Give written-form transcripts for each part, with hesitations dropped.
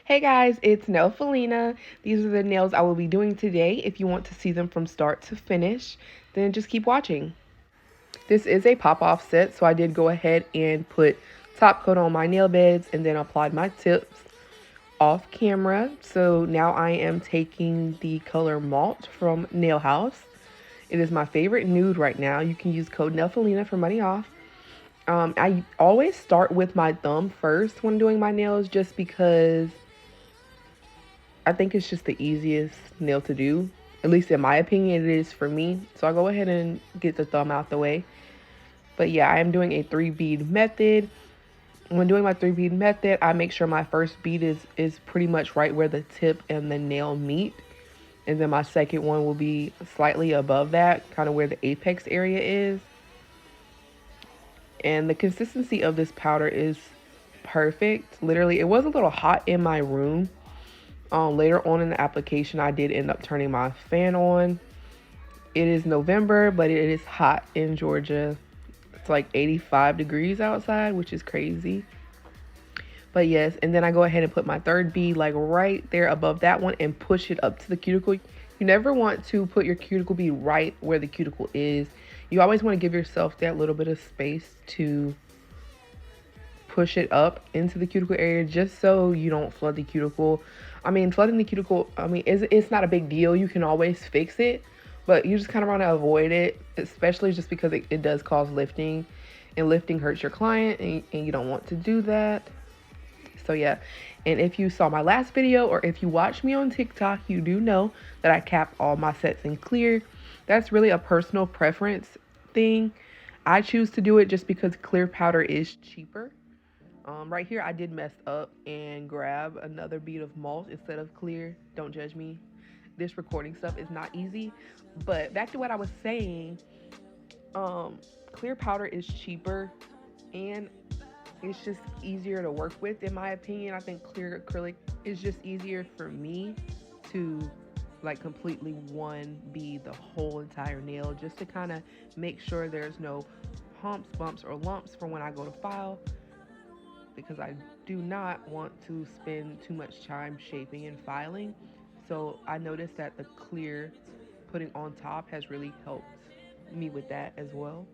Hey guys, it's Nailfilina. These are the nails I will be doing today. If you want to see them from start to finish, then just keep watching. This is a pop-off set, so I did go ahead and put top coat on my nail beds and then applied my tips off camera. So now I am taking the color Malt from Nail House. It is my favorite nude right now. You can use code Nailfilina for money off. I always start with my thumb first when doing my nails just because I think it's just the easiest nail to do. At least in my opinion, it is for me. So I'll go ahead and get the thumb out the way. But yeah, I am doing a 3-bead method. When doing my 3-bead method, I make sure my first bead is pretty much right where the tip and the nail meet. And then my second one will be slightly above that, kind of where the apex area is. And the consistency of this powder is perfect. Literally, it was a little hot in my room. Later on in the application, I did end up turning my fan on. It is November, but it is hot in Georgia. It's like 85 degrees outside, which is crazy. But yes, and then I go ahead and put my third bead like right there above that one and push it up to the cuticle. You never want to put your cuticle bead right where the cuticle is. You always want to give yourself that little bit of space to push it up into the cuticle area just so you don't flood the cuticle. I mean, flooding the cuticle, it's not a big deal. You can always fix it, but you just kind of want to avoid it, especially just because it does cause lifting, and lifting hurts your client, and you don't want to do that. So yeah, and if you saw my last video or if you watch me on TikTok, you do know that I cap all my sets in clear. That's really a personal preference thing. I choose to do it just because clear powder is cheaper. Right here, I did mess up and grab another bead of malt instead of clear. Don't judge me. This recording stuff is not easy. But back to what I was saying, clear powder is cheaper and it's just easier to work with, in my opinion. I think clear acrylic is just easier for me to like completely one bead the whole entire nail, just to kind of make sure there's no humps, bumps, or lumps for when I go to file, because I do not want to spend too much time shaping and filing. So I noticed that the clear putting on top has really helped me with that as well.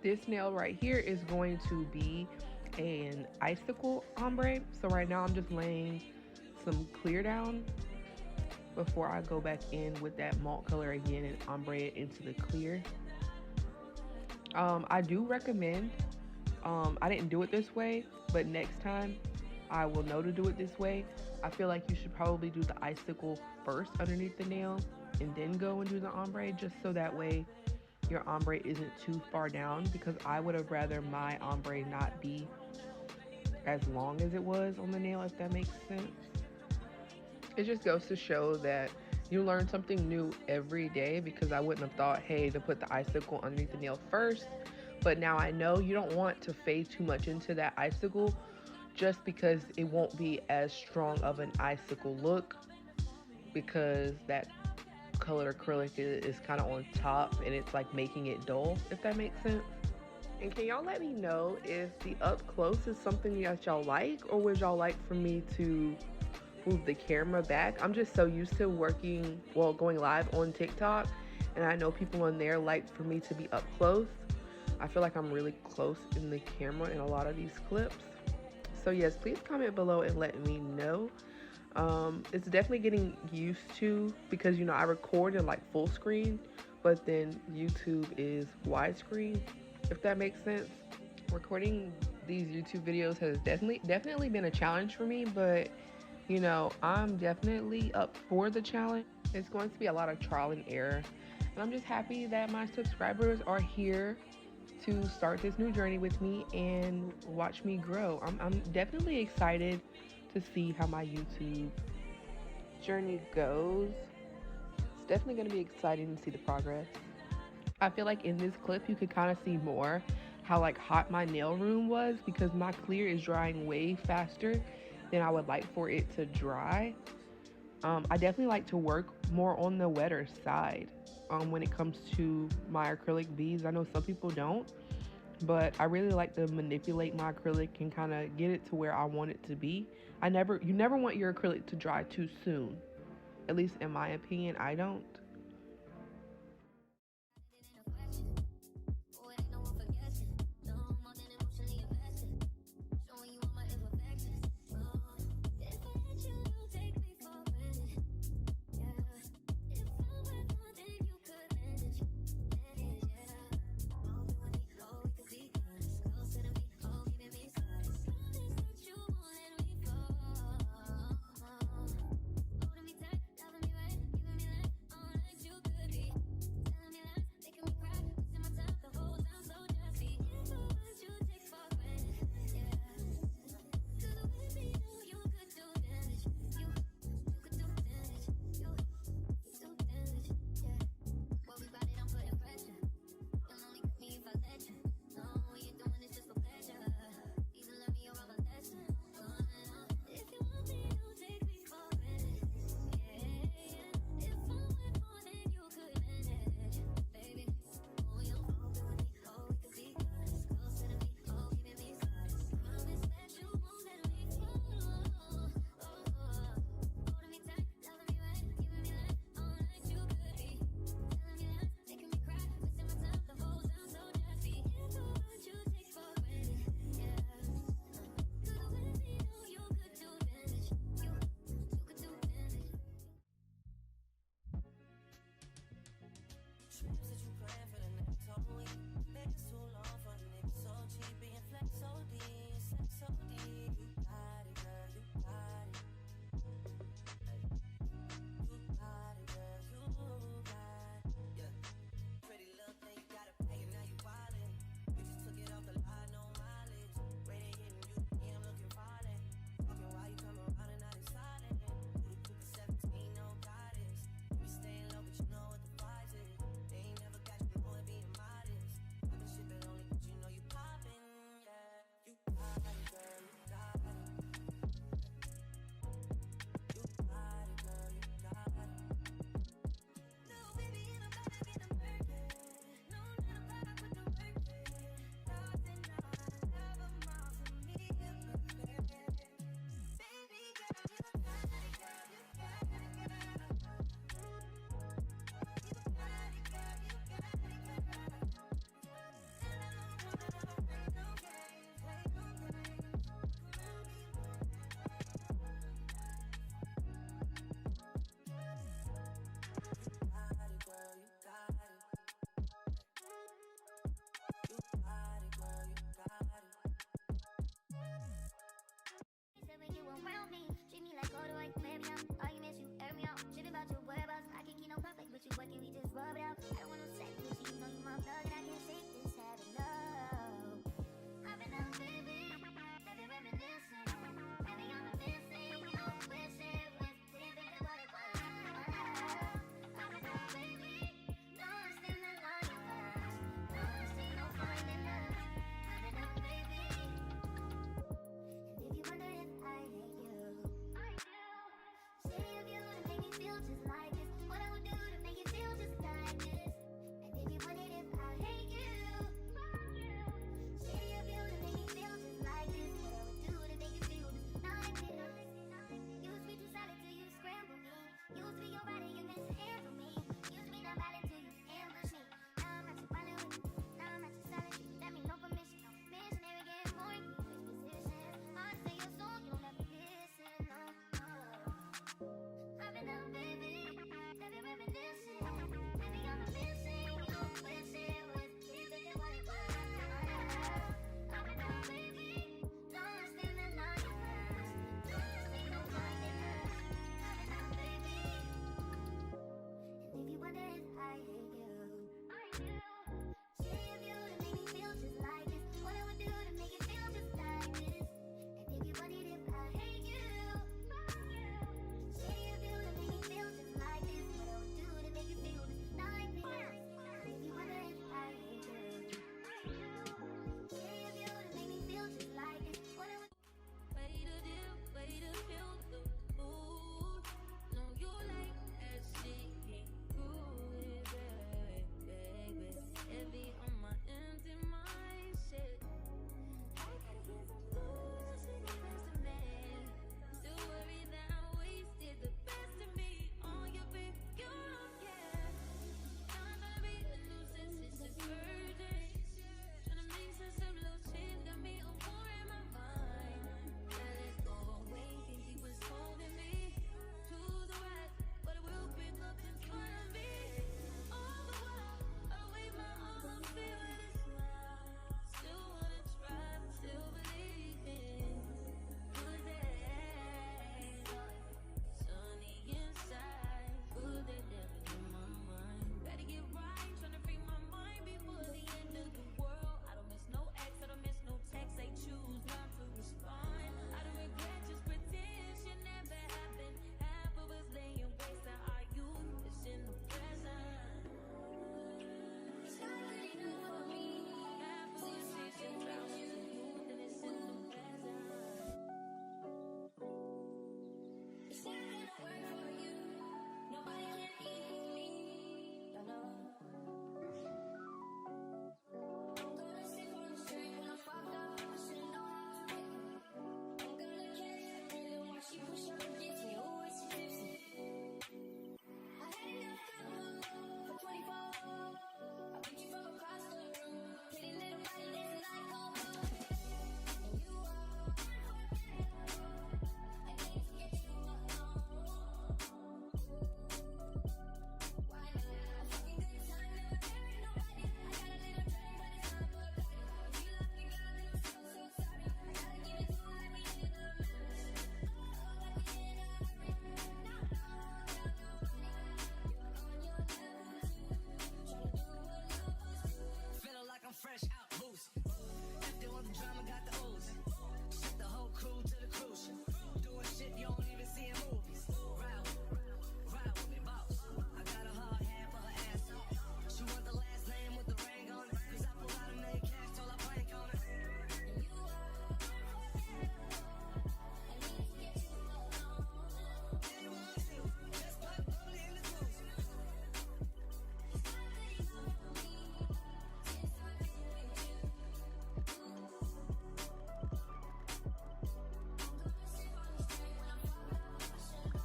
This nail right here is going to be an icicle ombre. So right now I'm just laying some clear down before I go back in with that malt color again and ombre it into the clear. I do recommend, I didn't do it this way, but next time I will know to do it this way. I feel like you should probably do the icicle first underneath the nail and then go and do the ombre, just so that way your ombre isn't too far down, because I would have rather my ombre not be as long as it was on the nail, if that makes sense. It just goes to show that you learn something new every day, because I wouldn't have thought, hey, to put the icicle underneath the nail first. But now I know you don't want to fade too much into that icicle, just because it won't be as strong of an icicle look, because that colored acrylic is kind of on top and it's like making it dull, if that makes sense. And can y'all let me know if the up close is something that y'all like, or would y'all like for me to move the camera back? I'm just so used to going live on TikTok, and I know people on there like for me to be up close. I feel like I'm really close in the camera in a lot of these clips. So yes, please comment below and let me know. It's definitely getting used to, because I record in like full screen, but then YouTube is widescreen, if that makes sense. Recording these YouTube videos has definitely been a challenge for me, but I'm definitely up for the challenge. It's going to be a lot of trial and error, and I'm just happy that my subscribers are here to start this new journey with me and watch me grow. I'm definitely excited to see how my YouTube journey goes. It's definitely going to be exciting to see the progress. I feel like in this clip you could kind of see more how like hot my nail room was, because my clear is drying way faster than I would like for it to dry. I definitely like to work more on the wetter side when it comes to my acrylic beads. I know some people don't, but I really like to manipulate my acrylic and kind of get it to where I want it to be. You never want your acrylic to dry too soon. At least in my opinion, I don't.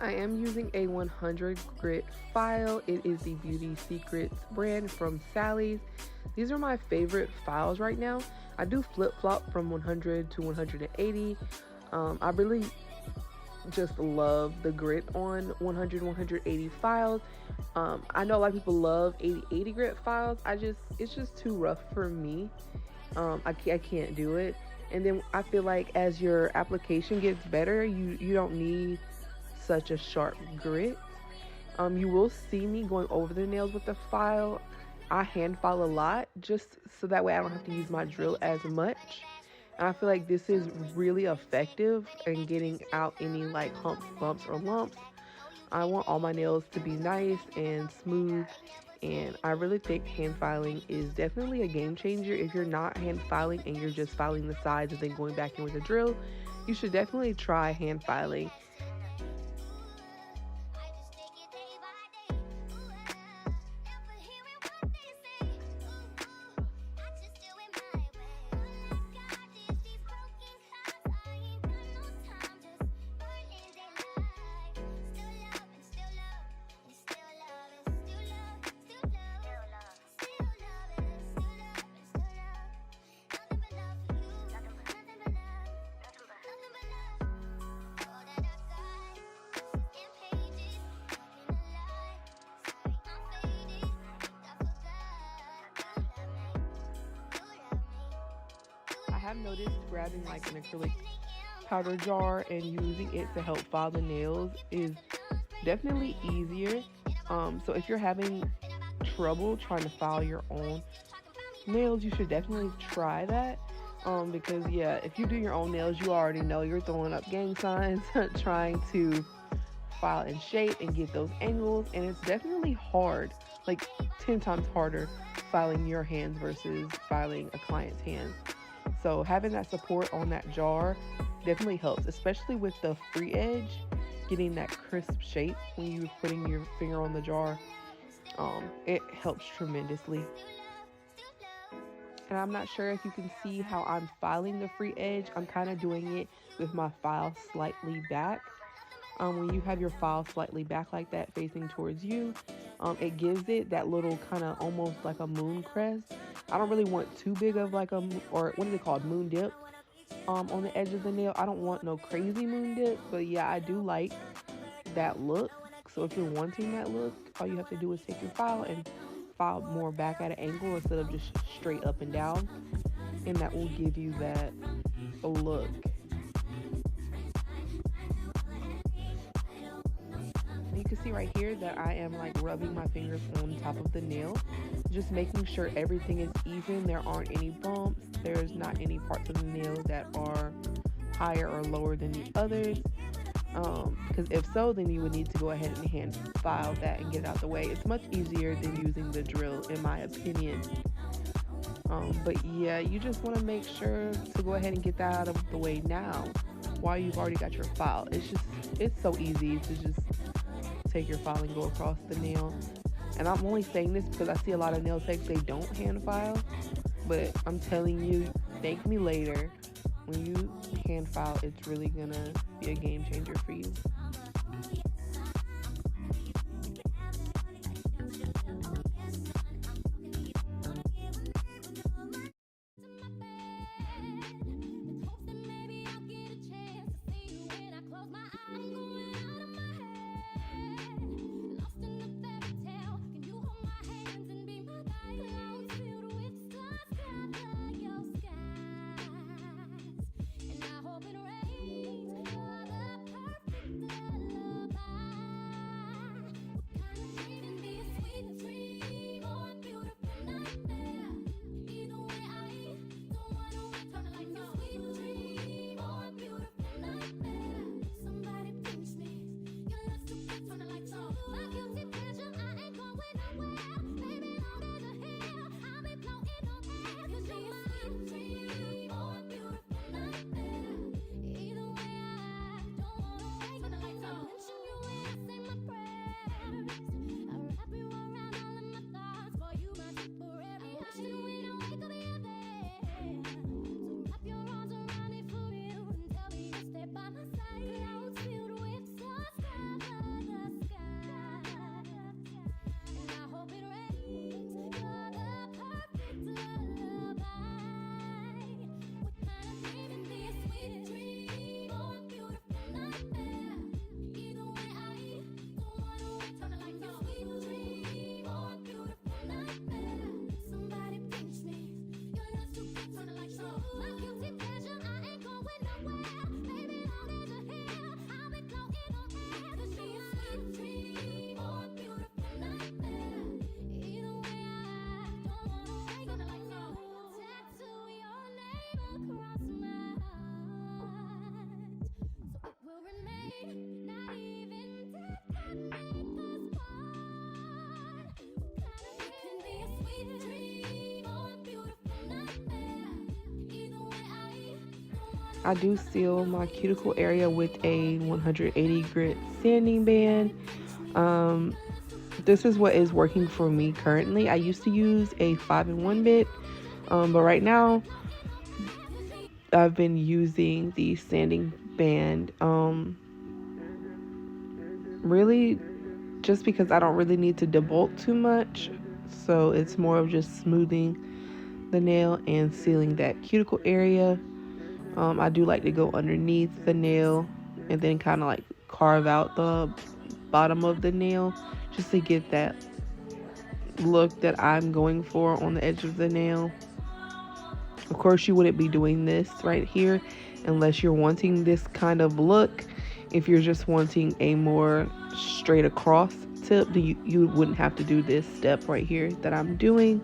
I am using a 100 grit file. It is the Beauty Secrets brand from Sally's. These are my favorite files right now. I do flip-flop from 100 to 180. I really just love the grit on 100, 180 files. I know a lot of people love 80 grit files. It's just too rough for me. I can't do it. And then I feel like as your application gets better, you don't need such a sharp grit. You will see me going over the nails with the file. I hand file a lot just so that way I don't have to use my drill as much. And I feel like this is really effective in getting out any like humps, bumps, or lumps. I want all my nails to be nice and smooth, and I really think hand filing is definitely a game changer. If you're not hand filing and you're just filing the sides and then going back in with a drill, you should definitely try hand filing. I have noticed grabbing like an acrylic powder jar and using it to help file the nails is definitely easier. So if you're having trouble trying to file your own nails, you should definitely try that. Because yeah, if you do your own nails, you already know you're throwing up gang signs trying to file in shape and get those angles, and it's definitely hard, like 10 times harder filing your hands versus filing a client's hands. So having that support on that jar definitely helps, especially with the free edge, getting that crisp shape when you're putting your finger on the jar. It helps tremendously. And I'm not sure if you can see how I'm filing the free edge. I'm kind of doing it with my file slightly back. When you have your file slightly back like that facing towards you, it gives it that little kind of almost like a moon crest. I don't really want too big of like or what is it called, moon dip on the edge of the nail. I don't want no crazy moon dip, but yeah, I do like that look. So if you're wanting that look, all you have to do is take your file and file more back at an angle instead of just straight up and down, and that will give you that look. You can see right here that I am like rubbing my fingers on top of the nail, just making sure everything is even. There aren't any bumps. There's not any parts of the nail that are higher or lower than the others. Because if so, then you would need to go ahead and hand file that and get it out the way. It's much easier than using the drill, in my opinion. But yeah, you just want to make sure to go ahead and get that out of the way now while you've already got your file. It's so easy to just take your file and go across the nail. And I'm only saying this because I see a lot of nail techs, they don't hand file, but I'm telling you, thank me later. When you hand file, it's really gonna be a game changer for you. I do seal my cuticle area with a 180 grit sanding band. Um, this is what is working for me currently. I used to use a 5-in-1 bit, but right now I've been using the sanding band. Really, just because I don't really need to debulk too much, so it's more of just smoothing the nail and sealing that cuticle area. I do like to go underneath the nail and then kind of like carve out the bottom of the nail just to get that look that I'm going for on the edge of the nail. Of course, you wouldn't be doing this right here unless you're wanting this kind of look. If you're just wanting a more straight across tip, then you wouldn't have to do this step right here that I'm doing.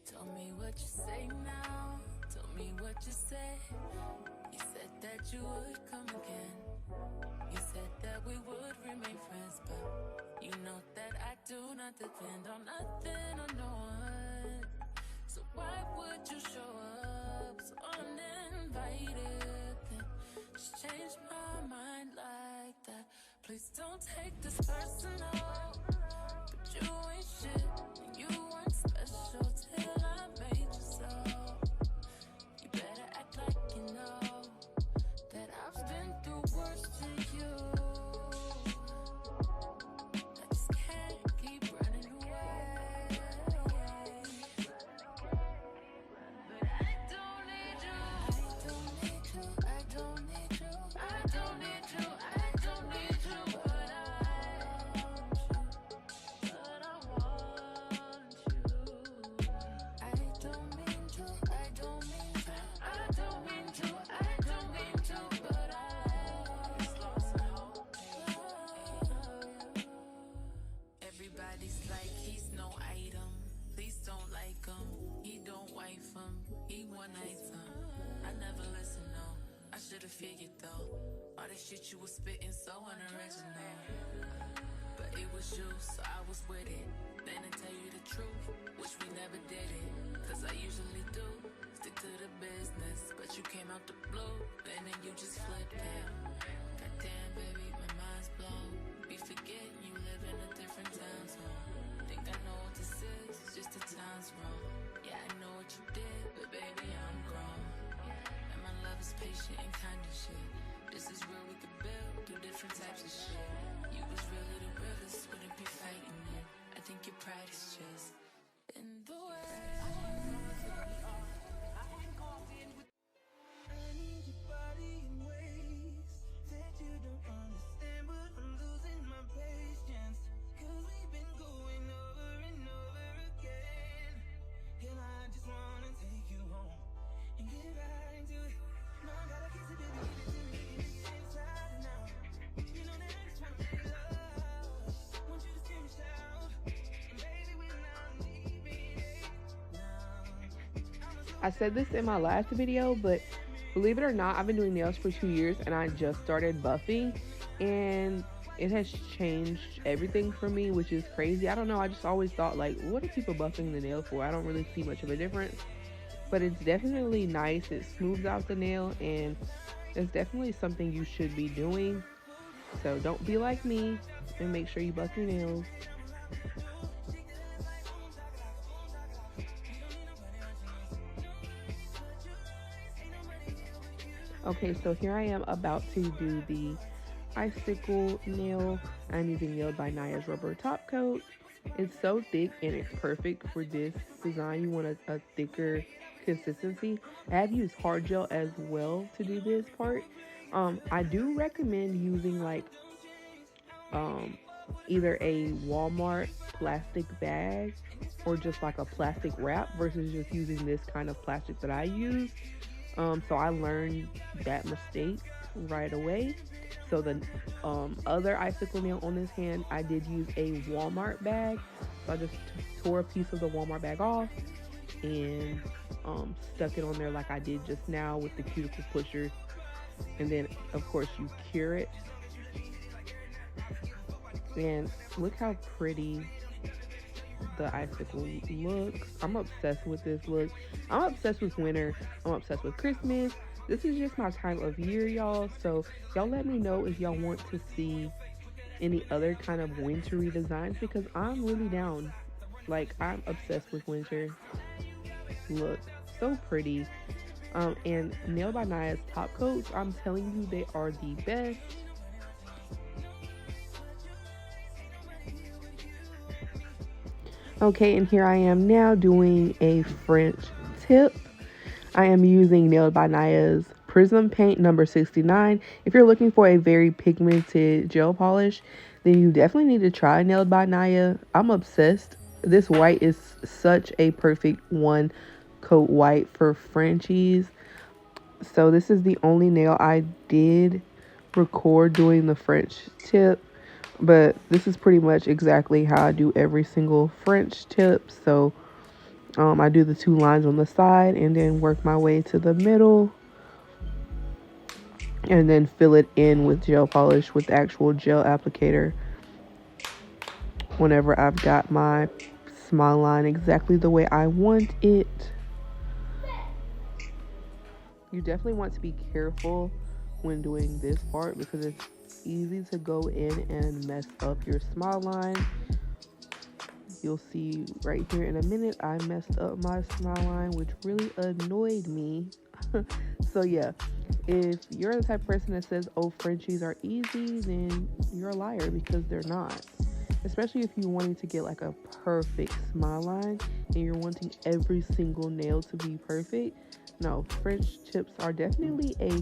Tell me what you say now, tell me what you said. You said that you would come again. You said that we would remain friends, but you know that I do not depend on nothing or no one. So why would you show up so uninvited? Then just change my mind like that. Please don't take this personal, but you ain't shit and you weren't special till I made you so. You better act like you know that I've been through worse to you. I just can't keep running away. But I don't need you. I don't need you. I don't need you. I don't need you. I don't need you. But I want you. But I want you. I don't mean to. I don't mean to. I don't mean to. I don't mean to. But I just lost my hope. Everybody's like he's no item. Please don't like him. He don't wife him. He one item. I never listen, no. I should've figured though. All that shit you was spitting so unoriginal. But it was you, so I was with it. Then to tell you the truth, wish we never did it. Cause I usually do. stick to the business. But you came out the blue, and then you just flipped it. Goddamn, baby, my mind's blown. Be forgetting you live in a different time zone. Think I know what this is, just the time's wrong. Yeah, I know what you did, but baby, I'm grown. And my love is patient and kind of shit. This is where we could build through different types of shit. You was really the realest, wouldn't be fighting it. I think your pride is just in the way. I need your body in ways that you don't understand, but I'm losing my patience. Cause we've been going over and over again. And I just wanna take you home and get right into it. No, I gotta kiss it, baby, give it to me, inside and out. You know that I just wanna make love. Want you to scream and shout. And baby, when I'm leaving it now, I said this in my last video, but believe it or not, I've been doing nails for 2 years and I just started buffing, and it has changed everything for me, which is crazy. I don't know, I just always thought, like, what are people buffing the nail for? I don't really see much of a difference, but it's definitely nice. It smooths out the nail, and it's definitely something you should be doing. So don't be like me and make sure you buff your nails. Okay, so here I am about to do the Icicle nail. I'm using Nailed by Nya's rubber top coat. It's so thick and it's perfect for this design. You want a thicker consistency. I have used hard gel as well to do this part. I do recommend using like either a Walmart plastic bag or just like a plastic wrap versus just using this kind of plastic that I use. So I learned that mistake right away. So the other Icicle nail on this hand, I did use a Walmart bag. So I just tore a piece of the Walmart bag off and stuck it on there like I did just now with the cuticle pusher. And then of course you cure it. And look how pretty the Icicle looks. I'm obsessed with this look. I'm obsessed with winter. I'm obsessed with Christmas. This is just my time of year, y'all. So y'all let me know if y'all want to see any other kind of wintry designs, because I'm really down. Like, I'm obsessed with winter. Look, so pretty. And Nailed by Nya's top coats, I'm telling you, they are the best. Okay, and here I am now doing a French tip. I am using Nailed by Nya's Prism Paint number 69. If you're looking for a very pigmented gel polish, then you definitely need to try Nailed by Nya. I'm obsessed. This white is such a perfect one coat white for Frenchies. So this is the only nail I did record doing the French tip. But this is pretty much exactly how I do every single French tip. So I do the 2 lines on the side and then work my way to the middle. And then fill it in with gel polish with actual gel applicator. Whenever I've got my smile line exactly the way I want it. You definitely want to be careful when doing this part because it's easy to go in and mess up your smile line. You'll see right here in a minute I messed up my smile line, which really annoyed me. So yeah, if you're the type of person that says, oh, Frenchies are easy, then you're a liar, because they're not. Especially if you're wanting to get like a perfect smile line and you're wanting every single nail to be perfect. No, French tips are definitely a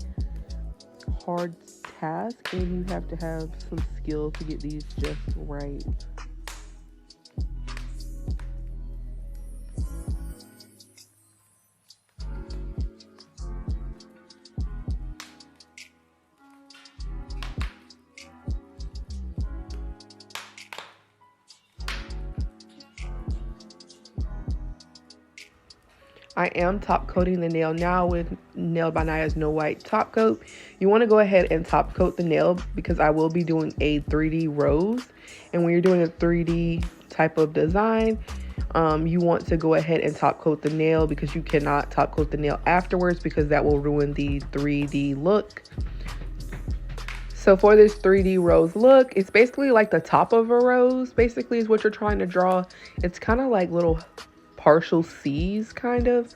hard task, and you have to have some skill to get these just right. I am top coating the nail now with Nailed by Nya's No White top coat. You want to go ahead and top coat the nail because I will be doing a 3D rose. And when you're doing a 3D type of design, You want to go ahead and top coat the nail because you cannot top coat the nail afterwards because that will ruin the 3D look. So for this 3D rose look, it's basically like the top of a rose, basically is what you're trying to draw. It's kind of like little partial C's, kind of.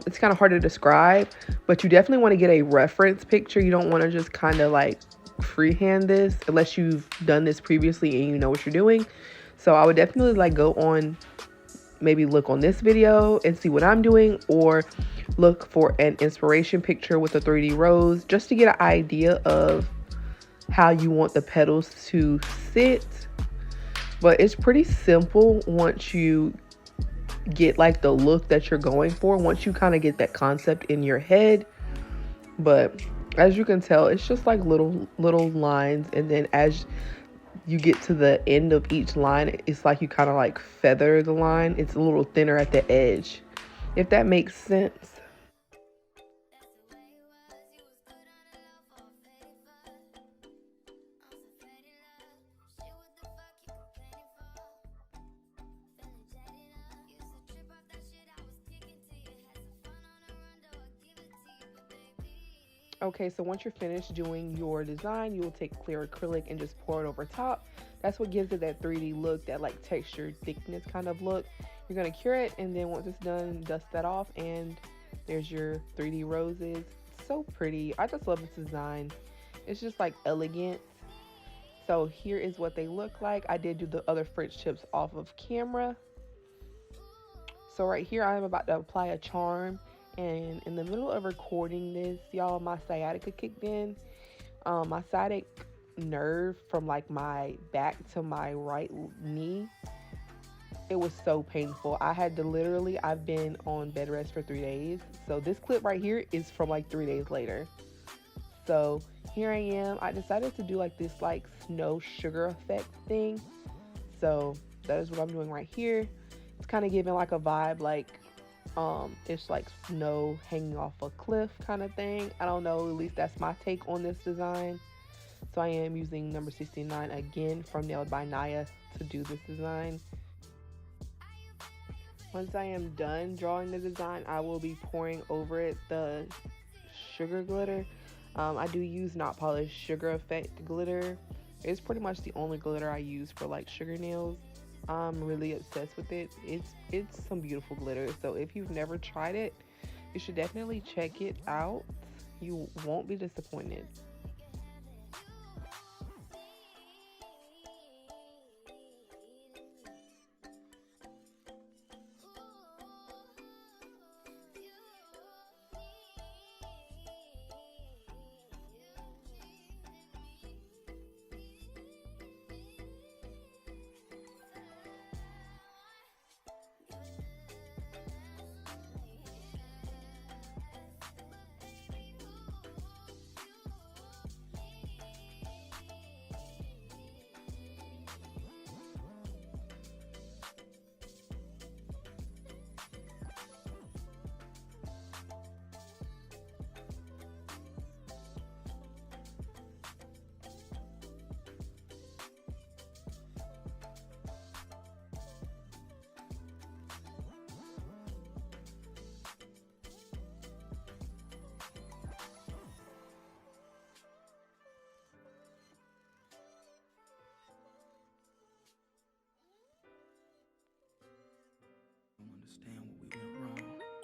It's kind of hard to describe, but you definitely want to get a reference picture. You don't want to just kind of like freehand this unless you've done this previously and you know what you're doing. So I would definitely like go on, maybe look on this video and see what I'm doing, or look for an inspiration picture with a 3D rose just to get an idea of how you want the petals to sit. But it's pretty simple once you get like the look that you're going for, once you kind of get that concept in your head. But as you can tell, it's just like little lines, and then as you get to the end of each line, it's like you kind of like feather the line. It's a little thinner at the edge, if that makes sense. Okay, so once you're finished doing your design, you will take clear acrylic and just pour it over top. That's what gives it that 3D look, that like textured thickness kind of look. You're gonna cure it, and then once it's done, dust that off, and there's your 3D roses. So pretty. I just love this design. It's just like elegant. So here is what they look like. I did do the other French tips off of camera. So right here, I'm about to apply a charm. And in the middle of recording this, y'all, my sciatica kicked in. My sciatic nerve from like my back to my right knee, it was so painful. I had to literally, I've been on bed rest for 3 days. So this clip right here is from like 3 days later. So here I am. I decided to do like this like snow sugar effect thing. So that is what I'm doing right here. It's kind of giving like a vibe like it's like snow hanging off a cliff kind of thing. I don't know, at least that's my take on this design. So I am using number 69 again from naildbynya to do this design. Once I am done drawing the design, I will be pouring over it the sugar glitter. I do use not polished sugar effect glitter. It's pretty much the only glitter I use for like sugar nails. I'm really obsessed with it. It's some beautiful glitter. So if you've never tried it, you should definitely check it out. You won't be disappointed. Understand what we went wrong.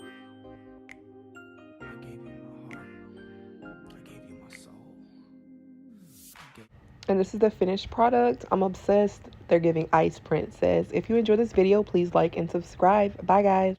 I gave you my heart. I gave you my soul. And this is the finished product. I'm obsessed. They're giving Ice Princess. If you enjoyed this video, please like and subscribe. Bye, guys.